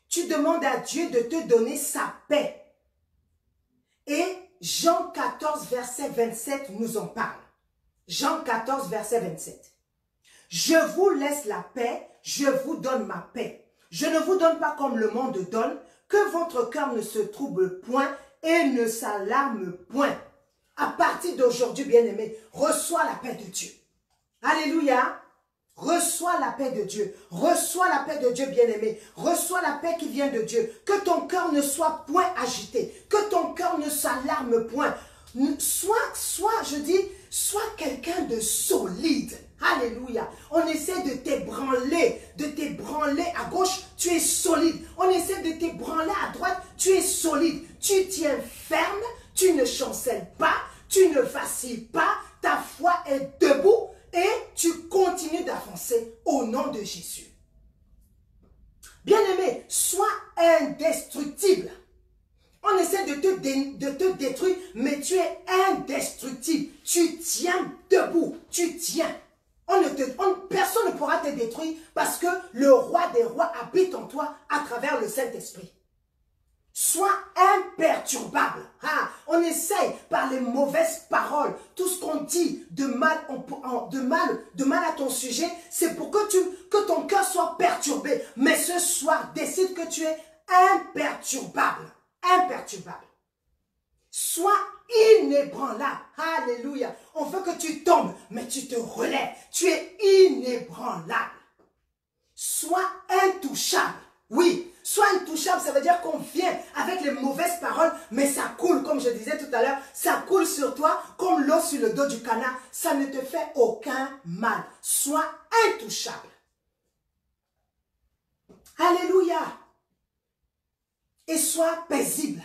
Tu demandes à Dieu de te donner sa paix. Et Jean 14, verset 27 nous en parle. Jean 14, verset 27. Je vous laisse la paix, je vous donne ma paix. Je ne vous donne pas comme le monde donne, que votre cœur ne se trouble point et ne s'alarme point. À partir d'aujourd'hui, bien-aimé, reçois la paix de Dieu. Alléluia. Reçois la paix de Dieu. Reçois la paix de Dieu, bien-aimé. Reçois la paix qui vient de Dieu. Que ton cœur ne soit point agité. Que ton cœur ne s'alarme point. Sois quelqu'un de solide. Alléluia. On essaie de t'ébranler à gauche, tu es solide. On essaie de t'ébranler à droite, tu es solide. Tu tiens ferme, tu ne chancelles pas, tu ne vacilles pas, ta foi est debout et tu continues d'avancer au nom de Jésus. Bien-aimé, sois indestructible. On essaie de te détruire, mais tu es indestructible. Tu tiens debout, tu tiens. Personne ne pourra te détruire parce que le roi des rois habite en toi à travers le Saint-Esprit. Sois imperturbable. On essaye par les mauvaises paroles, tout ce qu'on dit de mal à ton sujet, c'est pour que ton cœur soit perturbé. Mais ce soir, décide que tu es imperturbable. Imperturbable. Sois inébranlable. Alléluia. On veut que tu tombes, mais tu te relèves. Tu es inébranlable. Sois intouchable. Oui, sois intouchable, ça veut dire qu'on vient avec les mauvaises paroles, mais ça coule, comme je disais tout à l'heure, ça coule sur toi comme l'eau sur le dos du canard. Ça ne te fait aucun mal. Sois intouchable. Alléluia. Et sois paisible.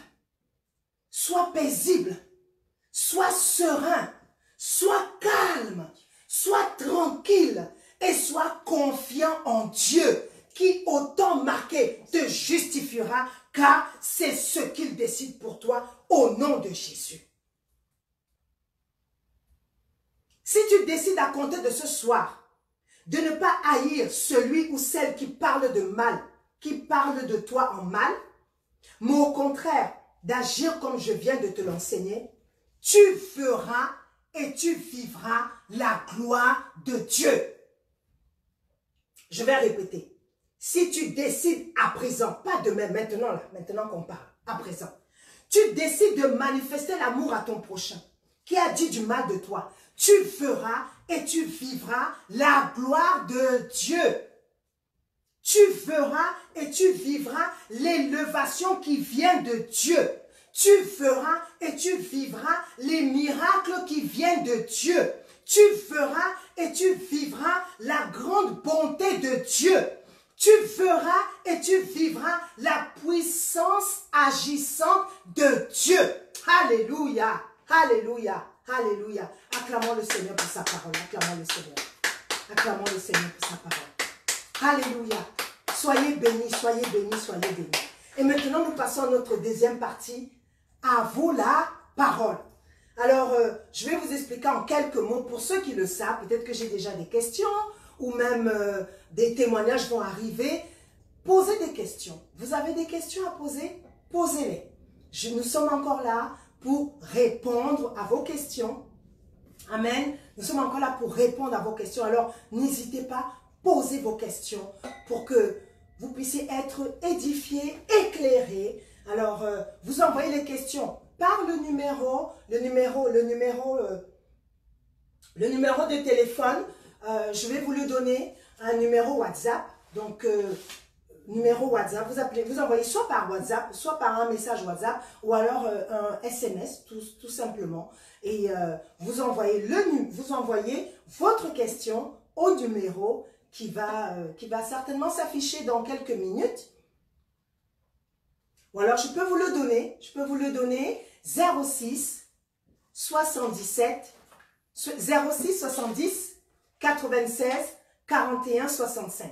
Sois paisible. Sois serein. Sois calme. Sois tranquille. Et sois confiant en Dieu, qui au temps marqué te justifiera, car c'est ce qu'il décide pour toi au nom de Jésus. Si tu décides à compter de ce soir de ne pas haïr celui ou celle qui parle de mal, qui parle de toi en mal, mais au contraire d'agir comme je viens de te l'enseigner, tu feras et tu vivras la gloire de Dieu. Je vais répéter. Si tu décides à présent, pas demain, maintenant qu'on parle, à présent, tu décides de manifester l'amour à ton prochain, qui a dit du mal de toi. tu feras et tu vivras la gloire de Dieu. Tu feras et tu vivras l'élévation qui vient de Dieu. Tu feras et tu vivras les miracles qui viennent de Dieu. Tu feras et tu vivras la grande bonté de Dieu. Tu feras et tu vivras la puissance agissante de Dieu. Alléluia, alléluia, alléluia. Acclamons le Seigneur pour sa parole. Acclamons le Seigneur. Acclamons le Seigneur pour sa parole. Alléluia. Soyez bénis, soyez bénis, soyez bénis. Et maintenant, nous passons à notre deuxième partie. À vous la parole. Alors, je vais vous expliquer en quelques mots. Pour ceux qui le savent, peut-être que j'ai déjà des questions ou même des témoignages vont arriver. Posez des questions. Vous avez des questions à poser? Posez-les. Nous sommes encore là pour répondre à vos questions. Amen. Nous sommes encore là pour répondre à vos questions. Alors, n'hésitez pas, posez vos questions pour que vous puissiez être édifiés, éclairés. Alors, vous envoyez les questions par le numéro de téléphone. Je vais vous le donner, un numéro WhatsApp. Donc, numéro WhatsApp, vous envoyez soit par WhatsApp, soit par un message WhatsApp, ou alors un SMS, tout simplement. Et vous envoyez votre question au numéro qui va certainement s'afficher dans quelques minutes. Ou alors je peux vous le donner, 06 77 06 70 96 41 65.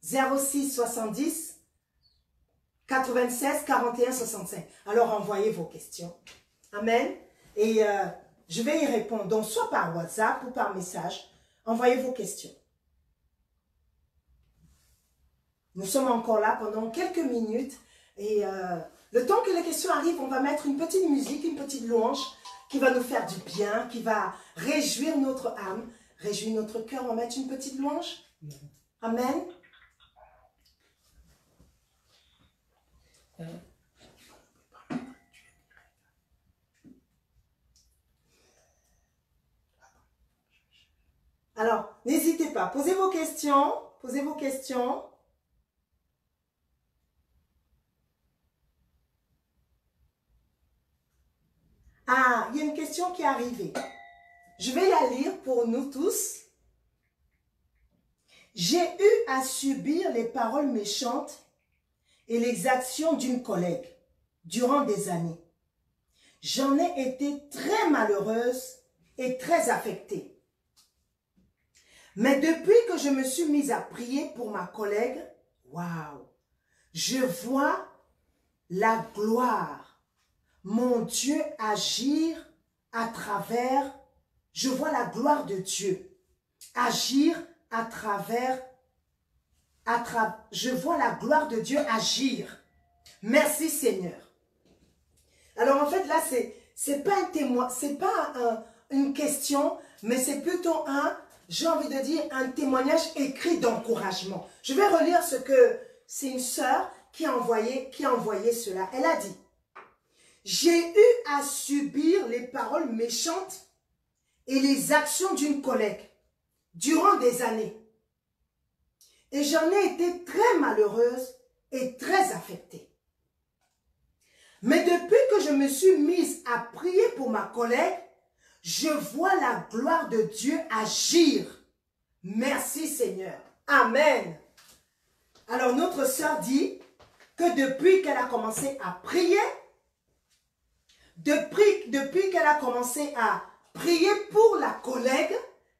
06 70 96 41 65. Alors envoyez vos questions. Amen. Et je vais y répondre, donc soit par WhatsApp ou par message. Envoyez vos questions. Nous sommes encore là pendant quelques minutes. Et le temps que les questions arrivent, on va mettre une petite musique, une petite louange qui va nous faire du bien, qui va réjouir notre âme, réjouir notre cœur. On va mettre une petite louange. Amen. Alors, n'hésitez pas, posez vos questions, posez vos questions. Ah, il y a une question qui est arrivée. Je vais la lire pour nous tous. J'ai eu à subir les paroles méchantes et les actions d'une collègue durant des années. J'en ai été très malheureuse et très affectée. Mais depuis que je me suis mise à prier pour ma collègue, waouh, je vois la gloire. Mon Dieu agir à travers, je vois la gloire de Dieu agir à travers, je vois la gloire de Dieu agir. Merci Seigneur. Alors en fait là, c'est pas un témoin, c'est pas une question, mais c'est plutôt j'ai envie de dire, un témoignage écrit d'encouragement. Je vais relire ce que c'est une sœur qui a envoyé cela. Elle a dit: j'ai eu à subir les paroles méchantes et les actions d'une collègue durant des années. Et j'en ai été très malheureuse et très affectée. Mais depuis que je me suis mise à prier pour ma collègue, je vois la gloire de Dieu agir. Merci Seigneur. Amen. Alors notre sœur dit que depuis qu'elle a commencé à prier, depuis qu'elle a commencé à prier pour la collègue,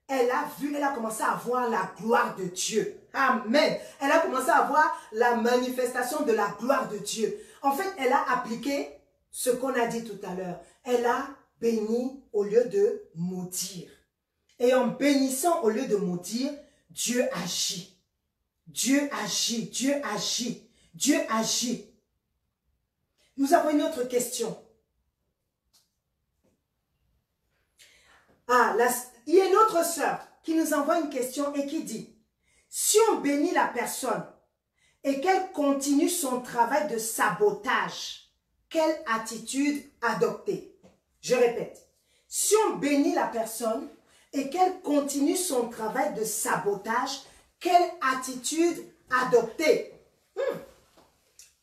elle a commencé à voir la gloire de Dieu. Amen. Elle a commencé à voir la manifestation de la gloire de Dieu. En fait, elle a appliqué ce qu'on a dit tout à l'heure. Elle a béni au lieu de maudire. Et en bénissant au lieu de maudire, Dieu agit. Dieu agit, Dieu agit, Dieu agit. Nous avons une autre question. Il y a une autre sœur qui nous envoie une question et qui dit: si on bénit la personne et qu'elle continue son travail de sabotage, quelle attitude adopter? Je répète, si on bénit la personne et qu'elle continue son travail de sabotage, quelle attitude adopter?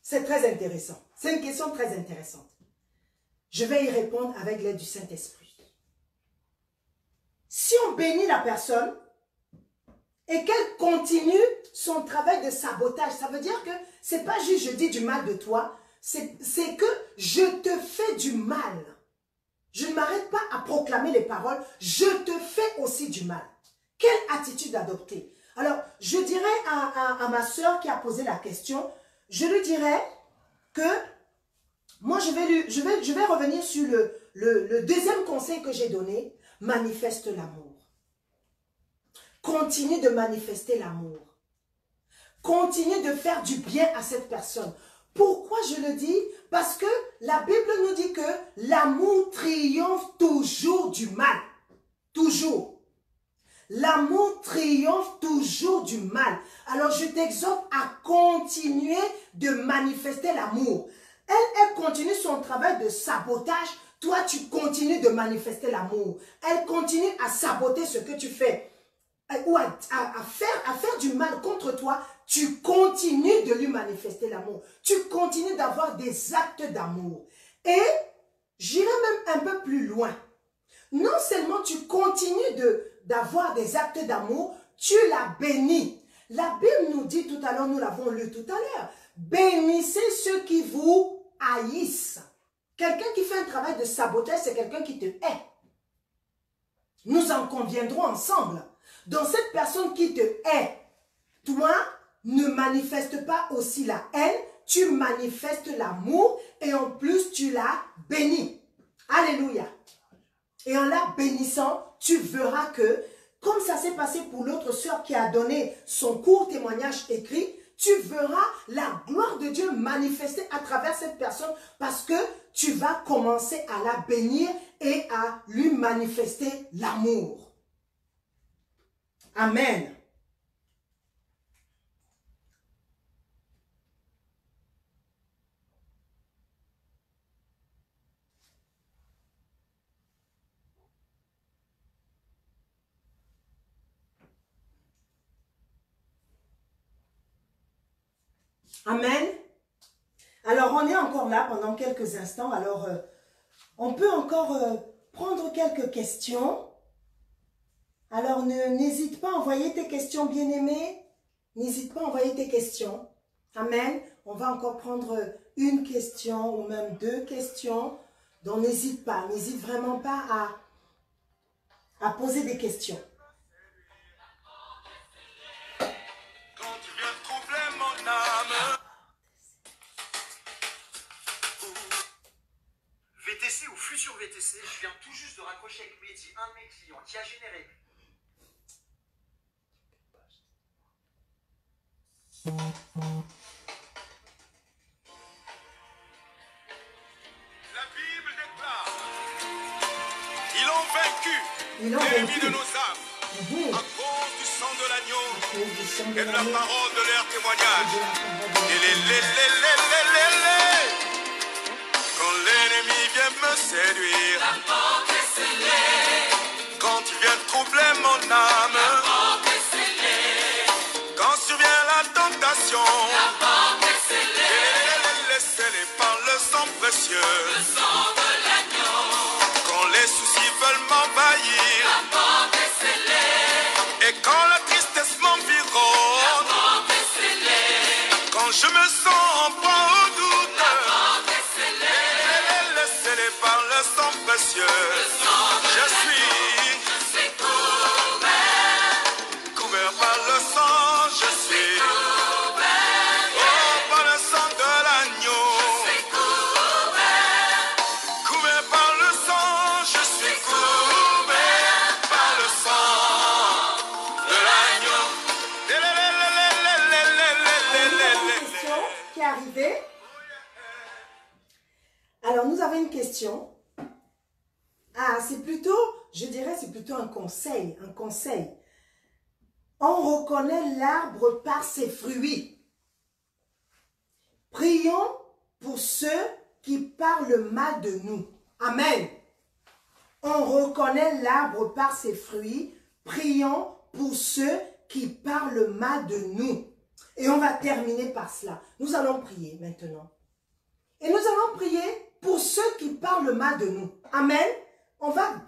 C'est très intéressant. C'est une question très intéressante. Je vais y répondre avec l'aide du Saint-Esprit. Si on bénit la personne et qu'elle continue son travail de sabotage, ça veut dire que c'est pas juste je dis du mal de toi, c'est que je te fais du mal. Je ne m'arrête pas à proclamer les paroles, je te fais aussi du mal. Quelle attitude adopter? Alors, je dirais à ma soeur qui a posé la question, je lui dirais que moi, je vais revenir sur le deuxième conseil que j'ai donné, manifeste l'amour. Continue de manifester l'amour. Continue de faire du bien à cette personne. Pourquoi je le dis? Parce que la Bible nous dit que l'amour triomphe toujours du mal. Toujours. L'amour triomphe toujours du mal. Alors je t'exhorte à continuer de manifester l'amour. Elle continue son travail de sabotage. Toi, tu continues de manifester l'amour. Elle continue à saboter ce que tu fais. Ou à faire du mal contre toi. Tu continues de lui manifester l'amour. Tu continues d'avoir des actes d'amour. Et j'irai même un peu plus loin. Non seulement tu continues d'avoir des actes d'amour, tu la bénis. La Bible nous dit tout à l'heure, nous l'avons lu tout à l'heure, bénissez ceux qui vous haïssent. Quelqu'un qui fait un travail de sabotage, c'est quelqu'un qui te hait. Nous en conviendrons ensemble. Dans cette personne qui te hait, toi, ne manifeste pas aussi la haine, tu manifestes l'amour et en plus tu la bénis. Alléluia. Et en la bénissant, tu verras que, comme ça s'est passé pour l'autre sœur qui a donné son court témoignage écrit, tu verras la gloire de Dieu manifester à travers cette personne parce que tu vas commencer à la bénir et à lui manifester l'amour. Amen. Amen. Alors, on est encore là pendant quelques instants. Alors, on peut encore prendre quelques questions. Alors, n'hésite pas à envoyer tes questions, bien-aimés. N'hésite pas à envoyer tes questions. Amen. On va encore prendre une question ou même deux questions. Donc, n'hésite pas. N'hésite vraiment pas à poser des questions. Quand tu viens troubler mon âme. VTC ou futur VTC, je viens tout juste de raccrocher avec Mehdi, un de mes clients, qui a généré. La Bible déclare, ils ont vaincu l'ennemi de nos âmes à cause du sang de l'agneau et de la parole de leur témoignage. Quand l'ennemi vient me séduire, la porte est scellée. Quand tu viens troubler mon âme, la porte est scellée. Quand survient la tentation, la porte est scellée. Scellée par le sang précieux, le sang de l'agneau. Quand les soucis veulent m'envahir, la porte est scellée. Et quand la tristesse m'environne, la porte est scellée. Quand je me sens en proie au doute, la porte est scellée par le sang précieux. Je suis couvert par le sang. Je suis par le sang de l'agneau. Couvert par le sang. Je suis couvert par le sang de l'agneau. Une question qui est arrivée. Alors, nous avons une question. Ah, c'est plutôt, je dirais, c'est plutôt un conseil. Un conseil. On reconnaît l'arbre par ses fruits. Prions pour ceux qui parlent mal de nous. Amen. On reconnaît l'arbre par ses fruits. Prions pour ceux qui parlent mal de nous. Et on va terminer par cela. Nous allons prier maintenant. Et nous allons prier pour ceux qui parlent mal de nous. Amen. On va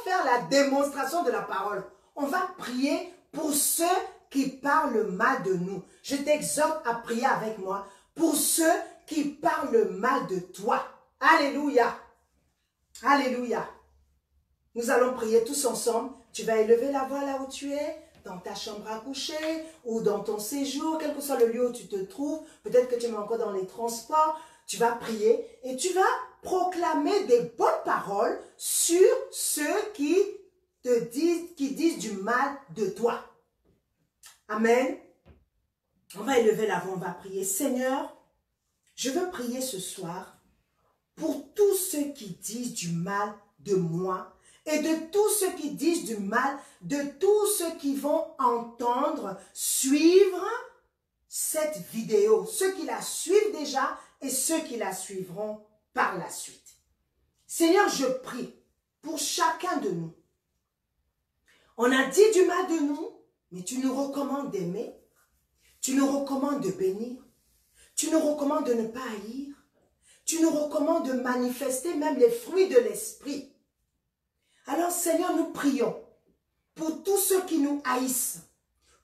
faire la démonstration de la parole. On va prier pour ceux qui parlent mal de nous. Je t'exhorte à prier avec moi pour ceux qui parlent mal de toi. Alléluia. Alléluia. Nous allons prier tous ensemble. Tu vas élever la voix là où tu es, dans ta chambre à coucher ou dans ton séjour, quel que soit le lieu où tu te trouves. Peut-être que tu es encore dans les transports. Tu vas prier et tu vas proclamer des bonnes paroles sur ceux qui disent du mal de toi. Amen. On va élever la voix, on va prier. Seigneur, je veux prier ce soir pour tous ceux qui disent du mal de moi et de tous ceux qui disent du mal, de tous ceux qui vont entendre, suivre cette vidéo. Ceux qui la suivent déjà et ceux qui la suivront par la suite. Seigneur, je prie pour chacun de nous. On a dit du mal de nous, mais tu nous recommandes d'aimer, tu nous recommandes de bénir, tu nous recommandes de ne pas haïr, tu nous recommandes de manifester même les fruits de l'esprit. Alors Seigneur, nous prions pour tous ceux qui nous haïssent,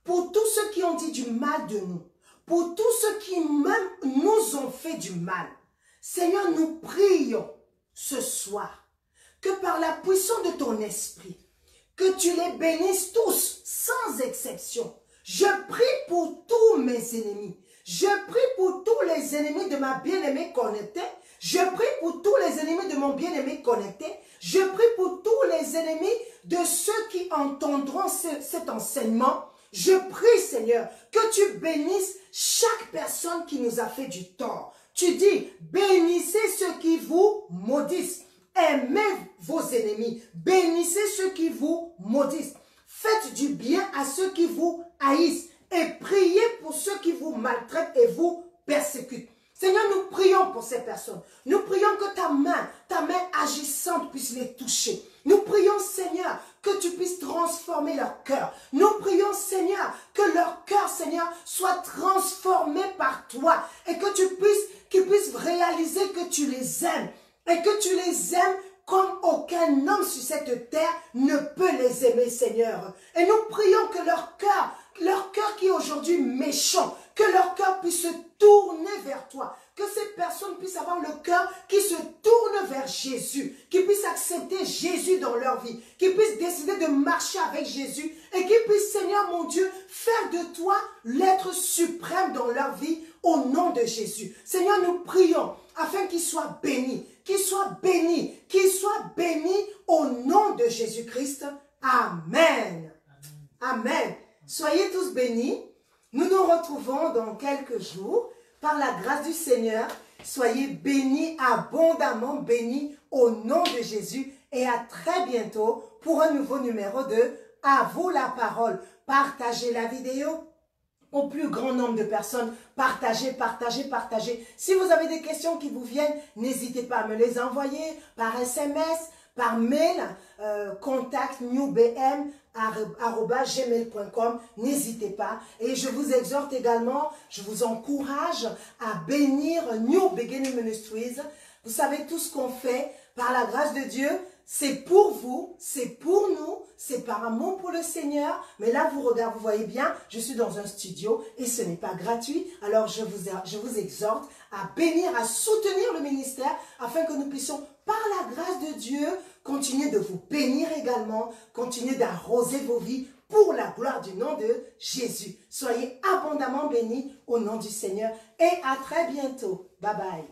pour tous ceux qui ont dit du mal de nous, pour tous ceux qui même nous ont fait du mal. Seigneur, nous prions ce soir que par la puissance de ton esprit, que tu les bénisses tous, sans exception. Je prie pour tous mes ennemis. Je prie pour tous les ennemis de ma bien-aimée connectée. Je prie pour tous les ennemis de mon bien-aimé connecté. Je prie pour tous les ennemis de ceux qui entendront cet enseignement. Je prie, Seigneur, que tu bénisses chaque personne qui nous a fait du tort. Tu dis, bénissez ceux qui vous maudissent. Aimez vos ennemis. Bénissez ceux qui vous maudissent. Faites du bien à ceux qui vous haïssent. Et priez pour ceux qui vous maltraitent et vous persécutent. Seigneur, nous prions pour ces personnes. Nous prions que ta main agissante puisse les toucher. Nous prions, Seigneur, que tu puisses transformer leur cœur. Nous prions, Seigneur, que leur cœur, Seigneur, soit transformé par toi. Et que qu'ils puissent réaliser que tu les aimes. Et que tu les aimes comme aucun homme sur cette terre ne peut les aimer, Seigneur. Et nous prions que leur cœur qui est aujourd'hui méchant, que leur cœur puisse se tourner vers toi. Que ces personnes puissent avoir le cœur qui se tourne vers Jésus, qui puissent accepter Jésus dans leur vie, qui puissent décider de marcher avec Jésus et qui puissent, Seigneur mon Dieu, faire de toi l'être suprême dans leur vie au nom de Jésus. Seigneur, nous prions afin qu'ils soient bénis, au nom de Jésus-Christ. Amen. Amen. Soyez tous bénis. Nous nous retrouvons dans quelques jours. Par la grâce du Seigneur, soyez bénis, abondamment bénis au nom de Jésus. Et à très bientôt pour un nouveau numéro de À vous la parole. Partagez la vidéo au plus grand nombre de personnes. Partagez. Si vous avez des questions qui vous viennent, n'hésitez pas à me les envoyer par SMS, par mail, contact newbm@gmail.com. N'hésitez pas. Et je vous exhorte également, je vous encourage à bénir New Beginning Ministries. Vous savez, tout ce qu'on fait par la grâce de Dieu, c'est pour vous, c'est pour nous, c'est par amour pour le Seigneur. Mais là, vous voyez bien, je suis dans un studio et ce n'est pas gratuit. Alors, je vous exhorte à bénir, à soutenir le ministère afin que nous puissions, par la grâce de Dieu, continuer de vous bénir également, continuer d'arroser vos vies pour la gloire du nom de Jésus. Soyez abondamment bénis au nom du Seigneur et à très bientôt. Bye bye.